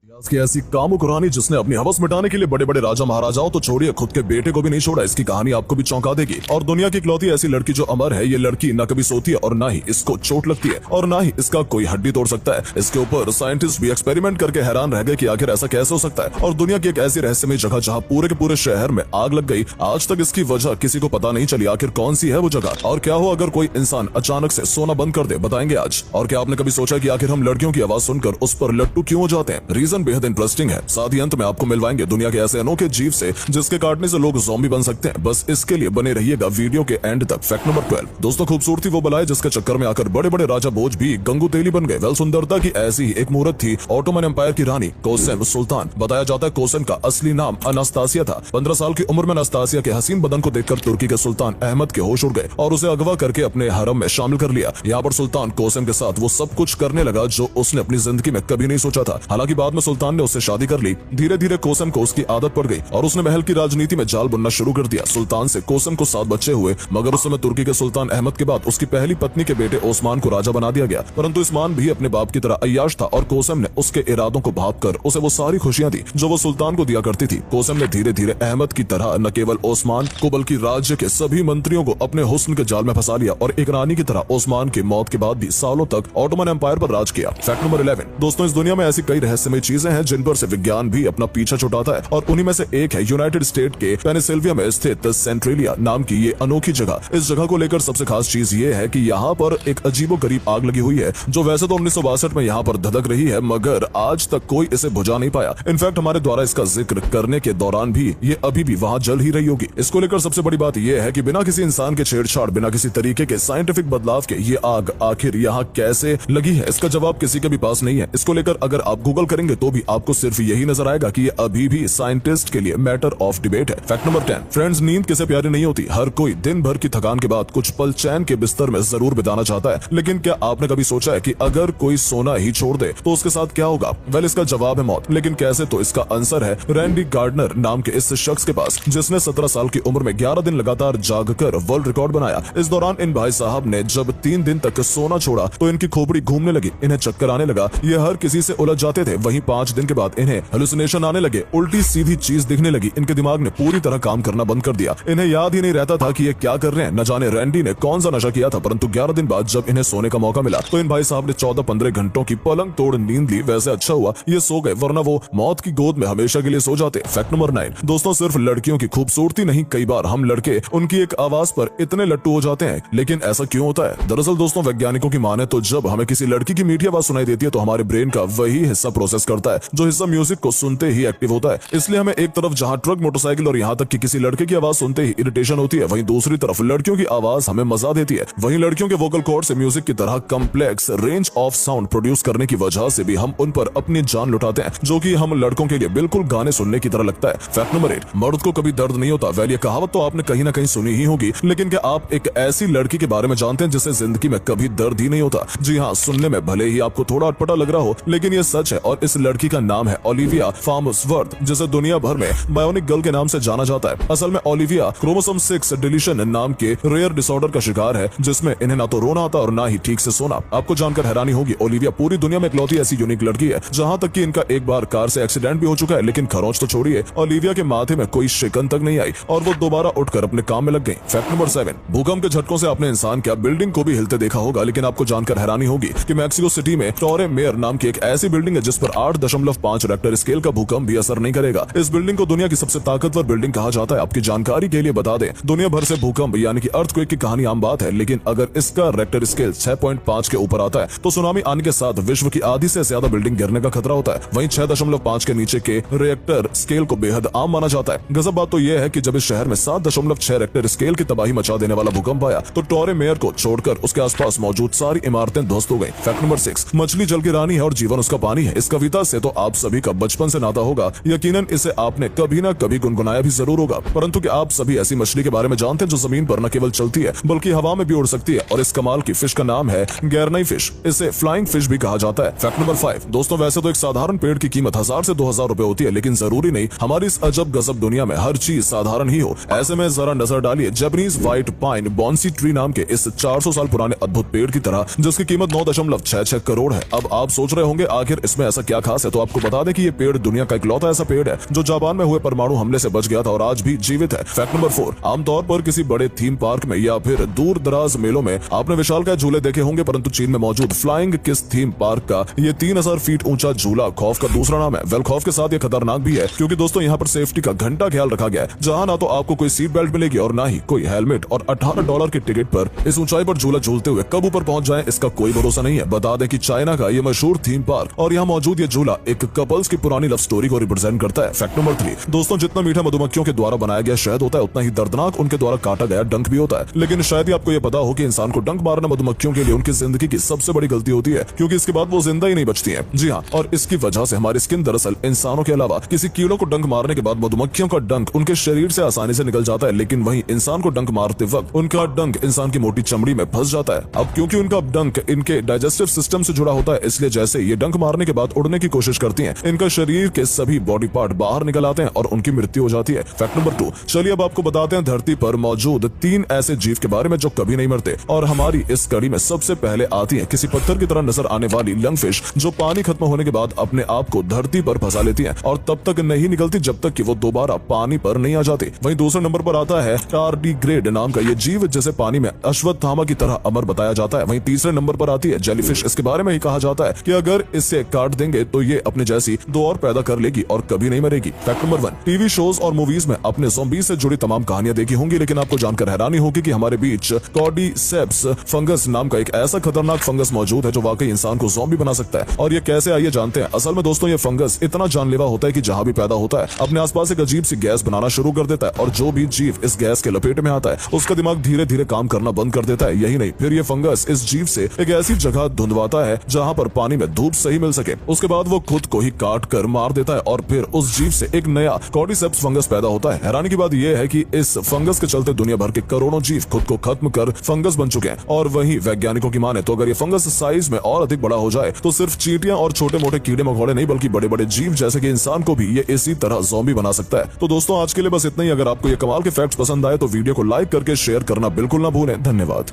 की ऐसी कामुक रानी जिसने अपनी हवस मिटाने के लिए बड़े बड़े राजा महाराजाओं तो छोड़िए खुद के बेटे को भी नहीं छोड़ा। इसकी कहानी आपको भी चौंका देगी। और दुनिया की इकलौती ऐसी लड़की जो अमर है। ये लड़की न कभी सोती है और ना ही इसको चोट लगती है और ना ही इसका कोई हड्डी तोड़ सकता है। इसके ऊपर साइंटिस्ट भी एक्सपेरिमेंट करके हैरान रह गए कि आखिर ऐसा कैसे हो सकता है। और दुनिया की एक ऐसी रहस्यमय जगह जहाँ पूरे के पूरे शहर में आग लग गई, आज तक इसकी वजह किसी को पता नहीं चली। आखिर कौन सी है वो जगह और क्या हो अगर कोई इंसान अचानक से सोना बंद कर दे, बताएंगे आज। और क्या आपने कभी सोचा कि आखिर हम लड़कियों की आवाज सुनकर उस पर लट्टू क्यों हो जाते हैं? रीजन बेहद इंटरेस्टिंग है। साथ ही अंत में आपको मिलवाएंगे दुनिया के ऐसे अनोखे जीव से जिसके काटने से लोग ज़ॉम्बी बन सकते हैं। बस इसके लिए बने रहिएगा वीडियो के एंड तक। फैक्ट नंबर 12 दोस्तों, खूबसूरती वो बलाए जिसके चक्कर में आकर बड़े बड़े राजा बोझ भी गंगू तेली बन गए। वेल, सुंदरता की ऐसी ही एक मूर्त थी ऑटोमन एम्पायर की रानी कोसेम सुल्तान। बताया जाता है कोसेम का असली नाम अनास्तासिया था। 15 साल की उम्र में अनास्तासिया के हसीन बदन को देखकर तुर्की के सुल्तान अहमद के होश उड़ गए और उसे अगवा करके अपने हरम में शामिल कर लिया। यहाँ पर सुल्तान कोसेम के साथ वो सब कुछ करने लगा जो उसने अपनी जिंदगी में कभी नहीं सोचा था। हालांकि बाद में सुल्तान ने उससे शादी कर ली। धीरे धीरे कोसेम को उसकी आदत पड़ गई और उसने महल की राजनीति में जाल बुनना शुरू कर दिया। सुल्तान से कोसेम को 7 बच्चे हुए, मगर उस समय तुर्की के सुल्तान अहमद के बाद उसकी पहली पत्नी के बेटे ओस्मान को राजा बना दिया गया। परंतु उस्मान भी अपने बाप की तरह अय्याश था और कोसेम ने उसके इरादों को भांपकर उसे वो सारी खुशियां दी जो वो सुल्तान को दिया करती थी। कोसेम ने धीरे धीरे अहमद की तरह न केवल ओस्मान को बल्कि राज्य के सभी मंत्रियों को अपने हुस्न के जाल में फंसा लिया और एक रानी की तरह ओस्मान की मौत के बाद भी सालों तक ऑटोमन एम्पायर पर राज किया। फैक्ट नंबर 11 दोस्तों, इस दुनिया में ऐसी कई रहस्यमय चीजें हैं जिन पर से विज्ञान भी अपना पीछा छुड़ाता है और उन्हीं में से एक है यूनाइटेड स्टेट के पेनिसिल्विया में स्थित सेंट्रेलिया नाम की ये अनोखी जगह। इस जगह को लेकर सबसे खास चीज ये है कि यहाँ पर एक अजीबोगरीब आग लगी हुई है जो वैसे तो 1962 में यहाँ पर धधक रही है, मगर आज तक कोई इसे बुझा नहीं पाया। इनफैक्ट हमारे द्वारा इसका जिक्र करने के दौरान भी ये अभी भी वहाँ जल ही रही होगी। इसको लेकर सबसे बड़ी बात यह है कि बिना किसी इंसान के छेड़छाड़, बिना किसी तरीके के साइंटिफिक बदलाव के ये आग आखिर यहाँ कैसे लगी है, इसका जवाब किसी के भी पास नहीं है। इसको लेकर अगर आप गूगल करेंगे तो भी आपको सिर्फ यही नजर आएगा कि ये अभी भी साइंटिस्ट के लिए मैटर ऑफ डिबेट है। फैक्ट नंबर 10 फ्रेंड्स, नींद किसे प्यारी नहीं होती। हर कोई दिन भर की थकान के बाद कुछ पल चैन के बिस्तर में जरूर बिताना चाहता है, लेकिन क्या आपने कभी सोचा है कि अगर कोई सोना ही छोड़ दे तो उसके साथ क्या होगा? वेल, इसका जवाब है मौत। लेकिन कैसे? तो इसका आंसर है रैंडी गार्डनर नाम के इस शख्स के पास जिसने 17 साल की उम्र में 11 दिन लगातार जागकर वर्ल्ड रिकॉर्ड बनाया। इस दौरान इन भाई साहब ने जब 3 दिन तक सोना छोड़ा तो इनकी खोपड़ी घूमने लगी, इन्हें चक्कर आने लगा, ये हर किसी से उलझ जाते थे। वहीं 5 दिन के बाद इन्हें हेलुसिनेशन आने लगे, उल्टी सीधी चीज दिखने लगी। इनके दिमाग ने पूरी तरह काम करना बंद कर दिया। इन्हें याद ही नहीं रहता था कि ये क्या कर रहे हैं। न जाने रैंडी ने कौन सा नशा किया था, परंतु 11 दिन बाद जब इन्हें सोने का मौका मिला तो इन भाई साहब ने 14-15 घंटों की पलंग तोड़ नींद ली। वैसे अच्छा हुआ ये सो गए, वरना वो मौत की गोद में हमेशा के लिए सो जाते। फैक्ट नंबर 9 दोस्तों, सिर्फ लड़कियों की खूबसूरती नहीं, कई बार हम लड़के उनकी एक आवाज पर इतने लट्टू हो जाते हैं। लेकिन ऐसा क्यों होता है? दरअसल दोस्तों, वैज्ञानिकों की माने तो जब हमें किसी लड़की की मीठी आवाज सुनाई देती है तो हमारे ब्रेन का वही हिस्सा प्रोसेस करता है जो हिस्सा म्यूजिक को सुनते ही एक्टिव होता है। इसलिए हमें एक तरफ जहां ट्रक, मोटरसाइकिल और यहाँ तक कि किसी लड़के की आवाज सुनते ही इरिटेशन होती है, वहीं दूसरी तरफ लड़कियों की आवाज हमें मजा देती है। वहीं लड़कियों के वोकल कॉर्ड से म्यूजिक की तरह complex range of sound produce करने की वजह से भी हम उन पर अपनी जान लुटाते हैं, जो कि हम लड़कों के लिए बिल्कुल गाने सुनने की तरह लगता है। फैक्ट नंबर 8 मर्द को कभी दर्द नहीं होता। वेल, ये कहावत तो आपने कहीं ना कहीं सुनी ही होगी, लेकिन क्या आप एक ऐसी लड़की के बारे में जानते हैं जिसे जिंदगी में कभी दर्द ही नहीं होता? जी हाँ, सुनने में भले ही आपको थोड़ा अटपटा लग रहा हो, लेकिन ये सच है। और इस लड़की का नाम है ओलिविया फार्मसवर्थ, जिसे दुनिया भर में बायोनिक गर्ल के नाम से जाना जाता है। असल में ओलिविया क्रोमोसोम 6 डिलीशन नाम के रेयर डिसऑर्डर का शिकार है, जिसमें इन्हें ना तो रोना आता और ना ही ठीक से सोना। आपको जानकर हैरानी होगी, ओलिविया पूरी दुनिया में इकलौती ऐसी यूनिक लड़की है जहां तक कि इनका एक बार कार से एक्सीडेंट भी हो चुका है, लेकिन खरोंच तो छोड़िए, ओलिविया के माथे में कोई शिकन तक नहीं आई और वो दोबारा उठकर अपने काम में लग गई। फैक्ट नंबर 7 भूकंप के झटकों से आपने इंसान क्या बिल्डिंग को भी हिलते देखा होगा, लेकिन आपको जानकर हैरानी होगी कि मैक्सिको सिटी में टोरे मेयर नाम की एक ऐसी बिल्डिंग है जिस पर 8.5 रेक्टर स्केल का भूकंप भी असर नहीं करेगा। इस बिल्डिंग को दुनिया की सबसे ताकतवर बिल्डिंग कहा जाता है। आपकी जानकारी के लिए बता दें, दुनिया भर से भूकंप यानी कि अर्थक्वेक की कहानी आम बात है, लेकिन अगर इसका रेक्टर स्केल 6.5 के ऊपर आता है तो सुनामी आने के साथ विश्व की आधी से ज्यादा बिल्डिंग गिरने का खतरा होता है। वहीं 6.5 के नीचे के रेक्टर स्केल को बेहद आम माना जाता है। गजब बात तो यह है कि जब इस शहर में 7.6 रेक्टर स्केल की तबाही मचा देने वाला भूकंप आया तो टोरे मेयर को छोड़कर उसके आसपास मौजूद सारी इमारतें ध्वस्त हो गई। फैक्ट नंबर 6 मछली जल की रानी है और जीवन उसका पानी है। इस कविता से तो आप सभी का बचपन से नाता होगा, यकीनन इसे आपने कभी ना कभी गुनगुनाया भी जरूर होगा। परंतु क्या आप सभी ऐसी मछली के बारे में जानते हैं जो जमीन पर न केवल चलती है बल्कि हवा में भी उड़ सकती है? और इस कमाल की फिश का नाम है गैरनाई फिश। इसे फ्लाइंग फिश भी कहा जाता है। फैक्ट नंबर 5 दोस्तों, वैसे तो एक साधारण पेड़ की कीमत 1000 से 2000 रुपए होती है, लेकिन जरूरी नहीं हमारी इस अजब गजब दुनिया में हर चीज साधारण ही हो। ऐसे में जरा नजर डालिए Japanese white pine Bansi tree नाम के इस 400 साल पुराने अद्भुत पेड़ की तरह, जिसकी कीमत 9.66 करोड़ है। अब आप सोच रहे होंगे आखिर इसमें ऐसा क्या खास पास है तो आपको बता दें कि ये पेड़ दुनिया का इकलौता ऐसा पेड़ है जो जापान में हुए परमाणु हमले से बच गया था और आज भी जीवित है। फैक्ट नंबर 4, आमतौर पर किसी बड़े थीम पार्क में या फिर दूर दराज मेलों में आपने विशालकाय झूले देखे होंगे, परंतु चीन में मौजूद फ्लाइंग किस थीम पार्क का ये 3000 फीट ऊंचा झूला खौफ का दूसरा नाम है। वेल, खौफ के साथ ये खतरनाक भी है क्योंकि दोस्तों यहाँ पर सेफ्टी का घंटा ख्याल रखा गया है, जहाँ ना तो आपको कोई सीट बेल्ट मिलेगी और ना ही कोई हेलमेट, और $18 की टिकट पर इस ऊंचाई पर झूला झूलते हुए कब ऊपर पहुंच जाए इसका कोई भरोसा नहीं है। बता दें कि चाइना का ये मशहूर थीम पार्क और यहाँ मौजूद ये झूला एक कपल्स की पुरानी लव स्टोरी को रिप्रेजेंट करता है। फैक्ट नंबर 3, दोस्तों जितना मीठा मधुमक्खियों के द्वारा बनाया गया शहद होता है उतना ही दर्दनाक उनके द्वारा काटा गया डंक भी होता है। लेकिन शायद ही आपको ये पता हो कि इंसान को डंक मारना मधुमक्खियों के लिए उनकी जिंदगी की सबसे बड़ी गलती होती है, क्योंकि इसके बाद वो जिंदा ही नहीं बचती हैं। जी हाँ, और इसकी वजह से हमारी स्किन दरअसल इंसानों के अलावा किसी कीड़ों को डंक मारने के बाद मधुमक्खियों का डंक उनके शरीर से आसानी से निकल जाता है, लेकिन वहीं इंसान को डंक मारते वक्त उनका डंक इंसान की मोटी चमड़ी में फंस जाता है। अब क्योंकि उनका डंक इनके डाइजेस्टिव सिस्टम से जुड़ा होता है, इसलिए जैसे ये डंक मारने के बाद उड़ने की कोशिश करती हैं, इनका शरीर के सभी बॉडी पार्ट बाहर निकल आते हैं और उनकी मृत्यु हो जाती है। फैक्ट नंबर 2, चलिए अब आपको बताते हैं धरती पर मौजूद 3 ऐसे जीव के बारे में जो कभी नहीं मरते, और हमारी इस कड़ी में सबसे पहले आती है किसी पत्थर की तरह नजर आने वाली लंगफिश, जो पानी खत्म होने के बाद अपने आप को धरती पर फंसा लेती है और तब तक नहीं निकलती जब तक कि वो दोबारा पानी पर नहीं आ जाती। वहीं दूसरे नंबर पर आता है टार्डिग्रेड नाम का ये जीव, जैसे पानी में अश्वत्थामा की तरह अमर बताया जाता है। वहीं तीसरे नंबर पर आती है जेलीफिश। इसके बारे में ही कहा जाता है कि अगर इसे काट देंगे तो ये अपने जैसी 2 और पैदा कर लेगी और कभी नहीं मरेगी। फैक्ट नंबर 1, टीवी शोज और मूवीज में अपने ज़ॉम्बी से जुड़ी तमाम कहानियां देखी होंगी, लेकिन आपको जानकर हैरानी होगी कि हमारे बीच कॉर्डिसेप्स फंगस नाम का एक ऐसा खतरनाक फंगस मौजूद है जो वाकई इंसान को ज़ॉम्बी बना सकता है। और ये कैसे, आइए जानते हैं। असल में दोस्तों ये फंगस इतना जानलेवा होता है कि जहां भी पैदा होता है अपने आसपास एक अजीब सी गैस बनाना शुरू कर देता है, और जो भी जीव इस गैस के लपेट में आता है उसका दिमाग धीरे धीरे काम करना बंद कर देता है। यही नहीं, फिर ये फंगस इस जीव से एक ऐसी जगह धुंधवाता है जहां पर पानी में धूप सही मिल सके। उसके बाद वो खुद को ही काट कर मार देता है और फिर उस जीव से एक नया कॉर्डिसेप्स फंगस पैदा होता है। हैरानी की बात यह है कि इस फंगस के चलते दुनिया भर के करोड़ों जीव खुद को खत्म कर फंगस बन चुके हैं। और वहीं वैज्ञानिकों की माने तो अगर ये फंगस साइज में और अधिक बड़ा हो जाए तो सिर्फ चींटियां और छोटे मोटे कीड़े मकोड़े नहीं बल्कि बड़े बड़े जीव जैसे कि इंसान को भी ये इसी तरह ज़ॉम्बी बना सकता है। तो दोस्तों आज के लिए बस इतना ही। अगर आपको ये कमाल के फैक्ट्स पसंद आए तो वीडियो को लाइक करके शेयर करना बिल्कुल ना भूलें। धन्यवाद।